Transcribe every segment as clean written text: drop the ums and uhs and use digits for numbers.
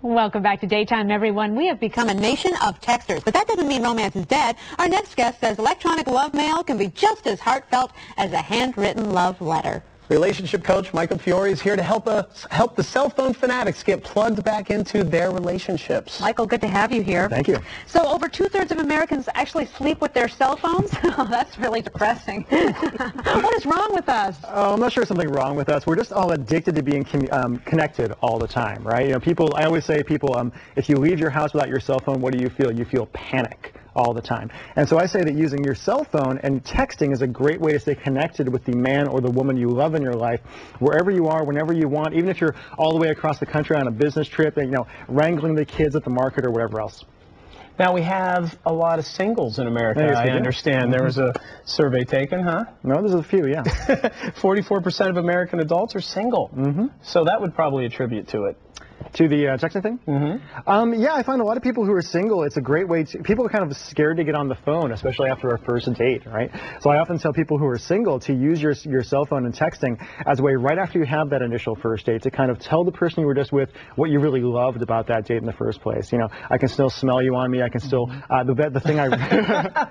Welcome back to Daytime, everyone. We have become a nation of texters, but that doesn't mean romance is dead. Our next guest says electronic love mail can be just as heartfelt as a handwritten love letter. Relationship coach Michael Fiore is here to help the cell phone fanatics get plugged back into their relationships. Michael, good to have you here. Thank you. So over 2/3 of Americans actually sleep with their cell phones? Oh, that's really depressing. What is wrong with us? Oh, I'm not sure something wrong with us. We're just all addicted to being connected all the time, right? You know, people. I always say, people, if you leave your house without your cell phone, what do you feel? You feel panic all the time. And so I say that using your cell phone and texting is a great way to stay connected with the man or the woman you love in your life, wherever you are, whenever you want, even if you're all the way across the country on a business trip and, you know, wrangling the kids at the market or whatever else. Now, we have a lot of singles in America, Yes, I understand. There was a survey taken, huh? No, there's a few, yeah. 44% of American adults are single. So that would probably attribute to it. To the texting thing? Yeah, I find a lot of people who are single, it's a great way to, people are kind of scared to get on the phone, especially after a first date, right? So I often tell people who are single to use your cell phone and texting as a way right after you have that initial first date to kind of tell the person you were just with what you really loved about that date in the first place. You know, I can still smell you on me, I can still, the thing I...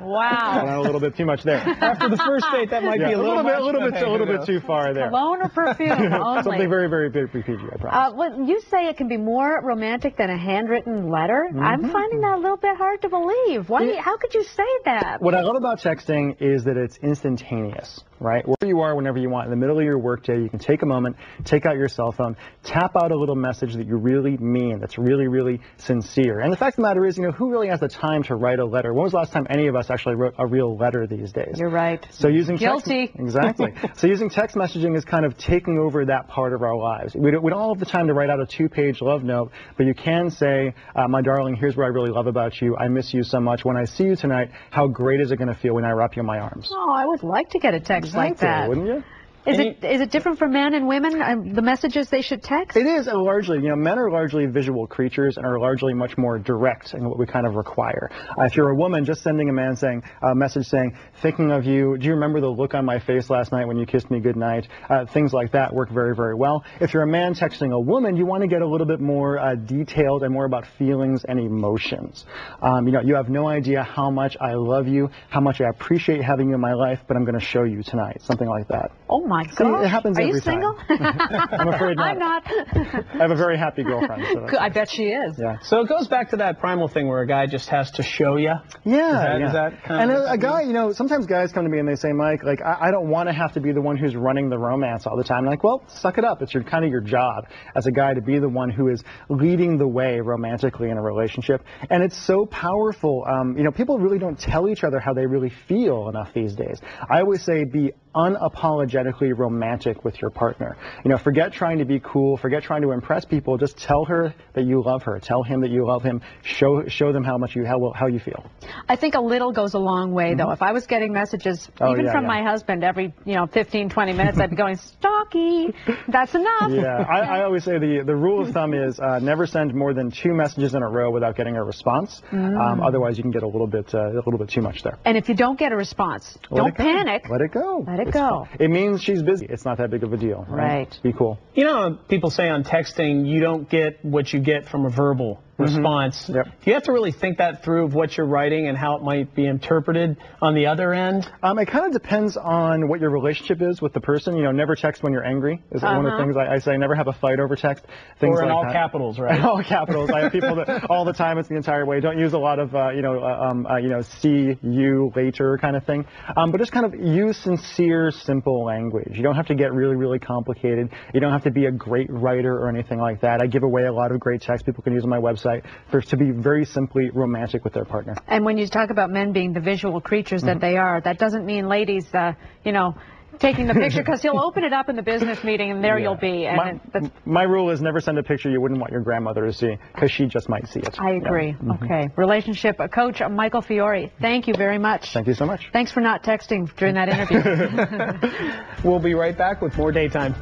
Wow. A little bit too much there. After the first date, that might be a little bit too far there. Cologne or perfume only? Something very, very PG, I promise. Well, you say it can be more romantic than a handwritten letter. I'm finding that a little bit hard to believe. Why? How could you say that? What I love about texting is that it's instantaneous, right? Wherever you are, whenever you want, in the middle of your workday, you can take a moment, take out your cell phone, tap out a little message that you really mean, that's really, really sincere. And the fact of the matter is, you know, who really has the time to write a letter? When was the last time any of us actually wrote a real letter these days? You're right. So using Guilty. Exactly. So using text messaging is kind of taking over that part of our lives. We don't have the time to write out a 2-page love note, but you can say, my darling, here's what I really love about you. I miss you so much. When I see you tonight, how great is it going to feel when I wrap you in my arms? Oh, I would like to get a text like that. Wouldn't you? Is it different for men and women, the messages they should text? It is largely. You know, men are largely visual creatures and are largely much more direct in what we kind of require. If you're a woman, just sending a man saying a message saying, thinking of you, do you remember the look on my face last night when you kissed me goodnight? Things like that work very, very well. If you're a man texting a woman, you want to get a little bit more detailed and more about feelings and emotions. You know, you have no idea how much I love you, how much I appreciate having you in my life, but I'm going to show you tonight. Something like that. Oh my See, gosh. it happens every time. Are you single? I'm afraid not. I'm not. I have a very happy girlfriend. So I bet she is. Yeah. So it goes back to that primal thing where a guy just has to show you. Yeah. Is that kind and of a guy, you know, sometimes guys come to me and they say, Mike, like, I don't want to have to be the one who's running the romance all the time. I'm like, well, suck it up. It's kind of your job as a guy to be the one who is leading the way romantically in a relationship. And it's so powerful. You know, people really don't tell each other how they really feel enough these days. I always say be unapologetically romantic with your partner. You know, forget trying to be cool, forget trying to impress people. Just tell her that you love her. Tell him that you love him. Show them how you feel. I think a little goes a long way, though. If I was getting messages, even from my husband, every 15, 20 minutes, I'd be going, stalky. That's enough. Yeah, I always say the rule of thumb is never send more than 2 messages in a row without getting a response. Otherwise, you can get a little bit too much there. And if you don't get a response, don't panic. Let it go. Let it go. It means she's busy. It's not that big of a deal. Right. Be cool. You know, people say on texting, you don't get what you get from a verbal response. Yep. Do you have to really think that through of what you're writing and how it might be interpreted on the other end? It kind of depends on what your relationship is with the person. You know, never text when you're angry is one of the things I say. Never have a fight over text. Things or in like all that. Capitals, right? In all capitals. I have people that all the time. It's the entire way. Don't use a lot of see you later kind of thing. But just kind of use sincere, simple language. You don't have to get really, really complicated. You don't have to be a great writer or anything like that. I give away a lot of great texts people can use on my website to be very simply romantic with their partner. And when you talk about men being the visual creatures that they are, that doesn't mean ladies, taking the picture, because he'll open it up in the business meeting and there you'll be. And my rule is never send a picture you wouldn't want your grandmother to see, because she just might see it. I agree. Okay. Relationship coach Michael Fiore, thank you very much. Thank you so much. Thanks for not texting during that interview. We'll be right back with more Daytime.